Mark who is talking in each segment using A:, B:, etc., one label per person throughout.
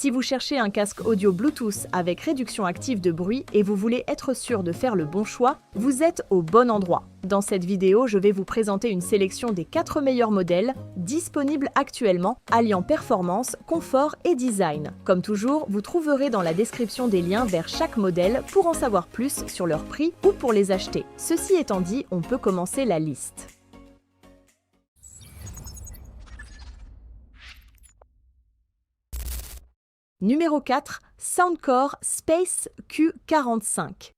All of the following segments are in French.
A: Si vous cherchez un casque audio Bluetooth avec réduction active de bruit et vous voulez être sûr de faire le bon choix, vous êtes au bon endroit. Dans cette vidéo, je vais vous présenter une sélection des 4 meilleurs modèles disponibles actuellement, alliant performance, confort et design. Comme toujours, vous trouverez dans la description des liens vers chaque modèle pour en savoir plus sur leur prix ou pour les acheter. Ceci étant dit, on peut commencer la liste. Numéro 4, Soundcore Space Q45.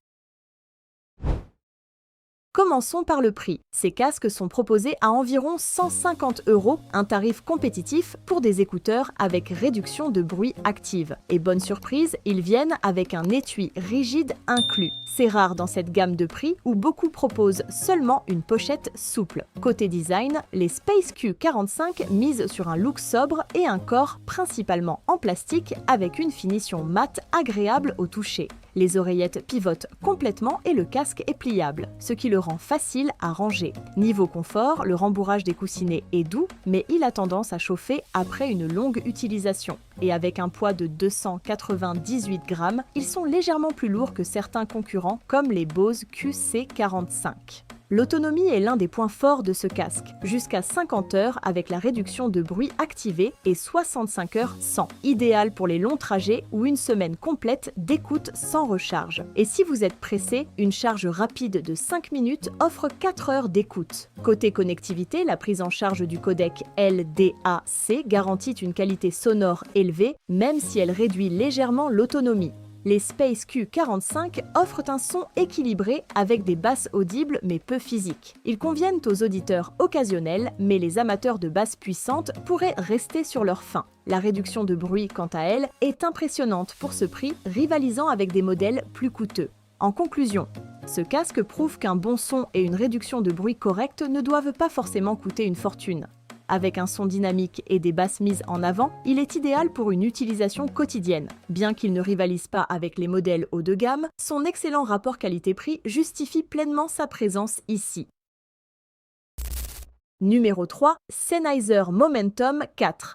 A: Commençons par le prix. Ces casques sont proposés à environ 150 €, un tarif compétitif pour des écouteurs avec réduction de bruit active. Et bonne surprise, ils viennent avec un étui rigide inclus. C'est rare dans cette gamme de prix où beaucoup proposent seulement une pochette souple. Côté design, les Space Q45 misent sur un look sobre et un corps principalement en plastique avec une finition mate agréable au toucher. Les oreillettes pivotent complètement et le casque est pliable, ce qui le rend facile à ranger. Niveau confort, le rembourrage des coussinets est doux, mais il a tendance à chauffer après une longue utilisation. Et avec un poids de 298 grammes, ils sont légèrement plus lourds que certains concurrents comme les Bose QC45. L'autonomie est l'un des points forts de ce casque, jusqu'à 50 heures avec la réduction de bruit activée et 65 heures sans, idéal pour les longs trajets ou une semaine complète d'écoute sans recharge. Et si vous êtes pressé, une charge rapide de 5 minutes offre 4 heures d'écoute. Côté connectivité, la prise en charge du codec LDAC garantit une qualité sonore élevée, même si elle réduit légèrement l'autonomie. Les Space Q45 offrent un son équilibré avec des basses audibles mais peu physiques. Ils conviennent aux auditeurs occasionnels, mais les amateurs de basses puissantes pourraient rester sur leur faim. La réduction de bruit, quant à elle, est impressionnante pour ce prix, rivalisant avec des modèles plus coûteux. En conclusion, ce casque prouve qu'un bon son et une réduction de bruit correcte ne doivent pas forcément coûter une fortune. Avec un son dynamique et des basses mises en avant, il est idéal pour une utilisation quotidienne. Bien qu'il ne rivalise pas avec les modèles haut de gamme, son excellent rapport qualité-prix justifie pleinement sa présence ici. Numéro 3, Sennheiser Momentum 4.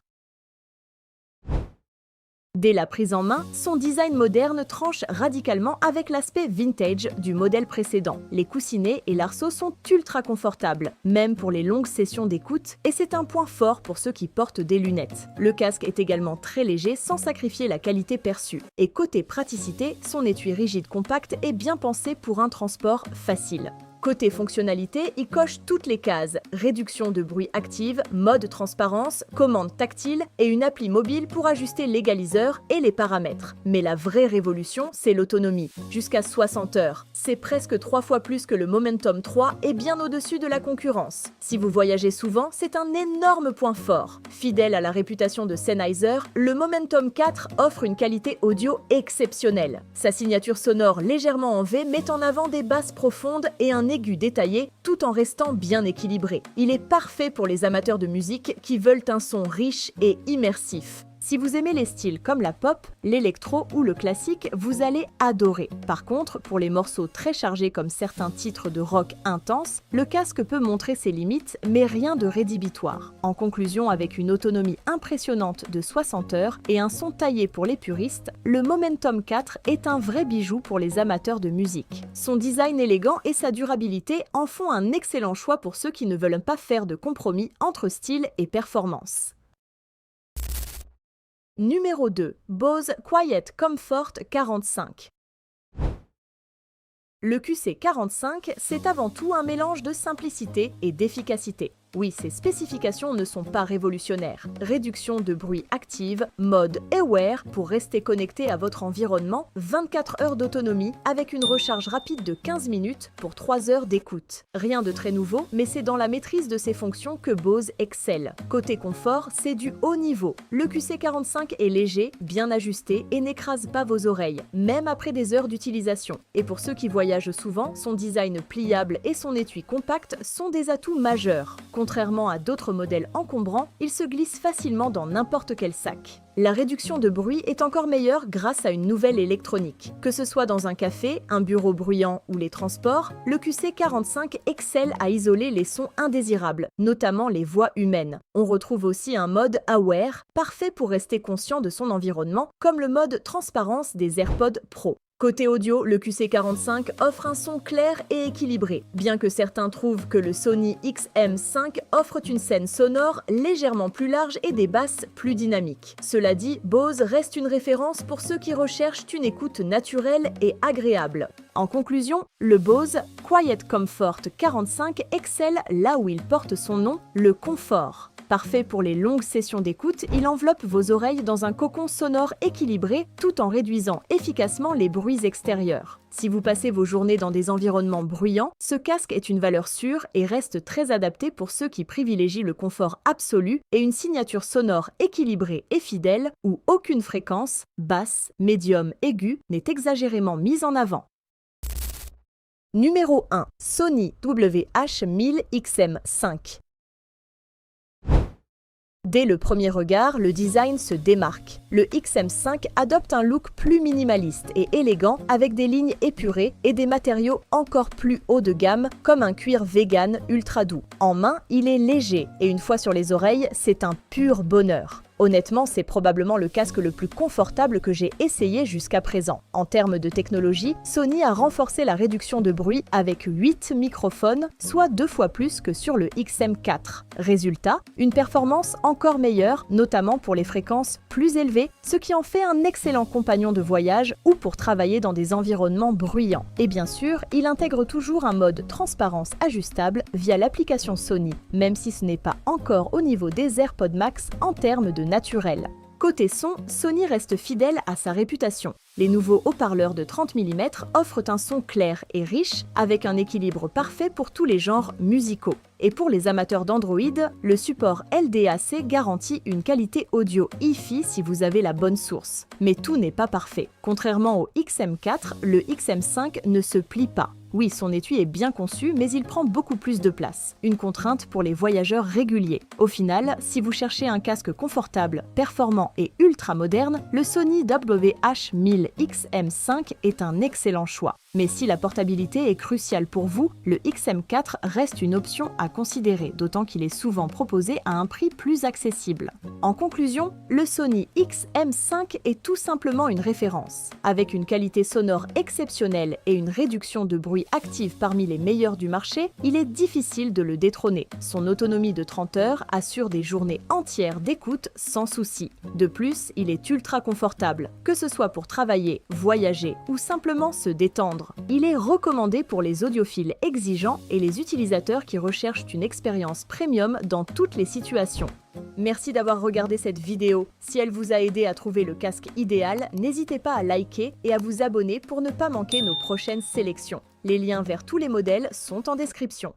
A: Dès la prise en main, son design moderne tranche radicalement avec l'aspect vintage du modèle précédent. Les coussinets et l'arceau sont ultra confortables, même pour les longues sessions d'écoute, et c'est un point fort pour ceux qui portent des lunettes. Le casque est également très léger sans sacrifier la qualité perçue. Et côté praticité, son étui rigide compact est bien pensé pour un transport facile. Côté fonctionnalité, il coche toutes les cases, réduction de bruit active, mode transparence, commande tactile et une appli mobile pour ajuster l'égaliseur et les paramètres. Mais la vraie révolution, c'est l'autonomie, jusqu'à 60 heures. C'est presque 3 fois plus que le Momentum 3 et bien au-dessus de la concurrence. Si vous voyagez souvent, c'est un énorme point fort. Fidèle à la réputation de Sennheiser, le Momentum 4 offre une qualité audio exceptionnelle. Sa signature sonore légèrement en V met en avant des basses profondes et un aigu détaillé tout en restant bien équilibré. Il est parfait pour les amateurs de musique qui veulent un son riche et immersif. Si vous aimez les styles comme la pop, l'électro ou le classique, vous allez adorer. Par contre, pour les morceaux très chargés comme certains titres de rock intense, le casque peut montrer ses limites, mais rien de rédhibitoire. En conclusion, avec une autonomie impressionnante de 60 heures et un son taillé pour les puristes, le Momentum 4 est un vrai bijou pour les amateurs de musique. Son design élégant et sa durabilité en font un excellent choix pour ceux qui ne veulent pas faire de compromis entre style et performance. Numéro 2, Bose Quiet Comfort 45. Le QC45, c'est avant tout un mélange de simplicité et d'efficacité. Oui, ces spécifications ne sont pas révolutionnaires. Réduction de bruit active, mode Aware pour rester connecté à votre environnement, 24 heures d'autonomie avec une recharge rapide de 15 minutes pour 3 heures d'écoute. Rien de très nouveau, mais c'est dans la maîtrise de ses fonctions que Bose excelle. Côté confort, c'est du haut niveau. Le QC45 est léger, bien ajusté et n'écrase pas vos oreilles, même après des heures d'utilisation. Et pour ceux qui voyagent souvent, son design pliable et son étui compact sont des atouts majeurs. Contrairement à d'autres modèles encombrants, il se glisse facilement dans n'importe quel sac. La réduction de bruit est encore meilleure grâce à une nouvelle électronique. Que ce soit dans un café, un bureau bruyant ou les transports, le QC45 excelle à isoler les sons indésirables, notamment les voix humaines. On retrouve aussi un mode Aware, parfait pour rester conscient de son environnement, comme le mode transparence des AirPods Pro. Côté audio, le QC45 offre un son clair et équilibré, bien que certains trouvent que le Sony XM5 offre une scène sonore légèrement plus large et des basses plus dynamiques. Cela dit, Bose reste une référence pour ceux qui recherchent une écoute naturelle et agréable. En conclusion, le Bose Quiet Comfort 45 excelle là où il porte son nom, le confort. Parfait pour les longues sessions d'écoute, il enveloppe vos oreilles dans un cocon sonore équilibré tout en réduisant efficacement les bruits extérieurs. Si vous passez vos journées dans des environnements bruyants, ce casque est une valeur sûre et reste très adapté pour ceux qui privilégient le confort absolu et une signature sonore équilibrée et fidèle où aucune fréquence, basse, médium, aiguë, n'est exagérément mise en avant. Numéro 1. Sony WH-1000XM5. Dès le premier regard, le design se démarque. Le XM5 adopte un look plus minimaliste et élégant avec des lignes épurées et des matériaux encore plus haut de gamme comme un cuir vegan ultra doux. En main, il est léger et une fois sur les oreilles, c'est un pur bonheur. Honnêtement, c'est probablement le casque le plus confortable que j'ai essayé jusqu'à présent. En termes de technologie, Sony a renforcé la réduction de bruit avec 8 microphones, soit 2 fois plus que sur le XM4. Résultat, une performance encore meilleure, notamment pour les fréquences plus élevées, ce qui en fait un excellent compagnon de voyage ou pour travailler dans des environnements bruyants. Et bien sûr, il intègre toujours un mode transparence ajustable via l'application Sony, même si ce n'est pas encore au niveau des AirPods Max en termes de naturel. Côté son, Sony reste fidèle à sa réputation. Les nouveaux haut-parleurs de 30 mm offrent un son clair et riche, avec un équilibre parfait pour tous les genres musicaux. Et pour les amateurs d'Android, le support LDAC garantit une qualité audio hi-fi si vous avez la bonne source. Mais tout n'est pas parfait. Contrairement au XM4, le XM5 ne se plie pas. Oui, son étui est bien conçu, mais il prend beaucoup plus de place. Une contrainte pour les voyageurs réguliers. Au final, si vous cherchez un casque confortable, performant et ultra moderne, le Sony WH-1000XM5 est un excellent choix. Mais si la portabilité est cruciale pour vous, le XM4 reste une option à considérer, d'autant qu'il est souvent proposé à un prix plus accessible. En conclusion, le Sony XM5 est tout simplement une référence. Avec une qualité sonore exceptionnelle et une réduction de bruit active parmi les meilleurs du marché, il est difficile de le détrôner. Son autonomie de 30 heures assure des journées entières d'écoute sans souci. De plus, il est ultra confortable, que ce soit pour travailler, voyager ou simplement se détendre. Il est recommandé pour les audiophiles exigeants et les utilisateurs qui recherchent une expérience premium dans toutes les situations. Merci d'avoir regardé cette vidéo. Si elle vous a aidé à trouver le casque idéal, n'hésitez pas à liker et à vous abonner pour ne pas manquer nos prochaines sélections. Les liens vers tous les modèles sont en description.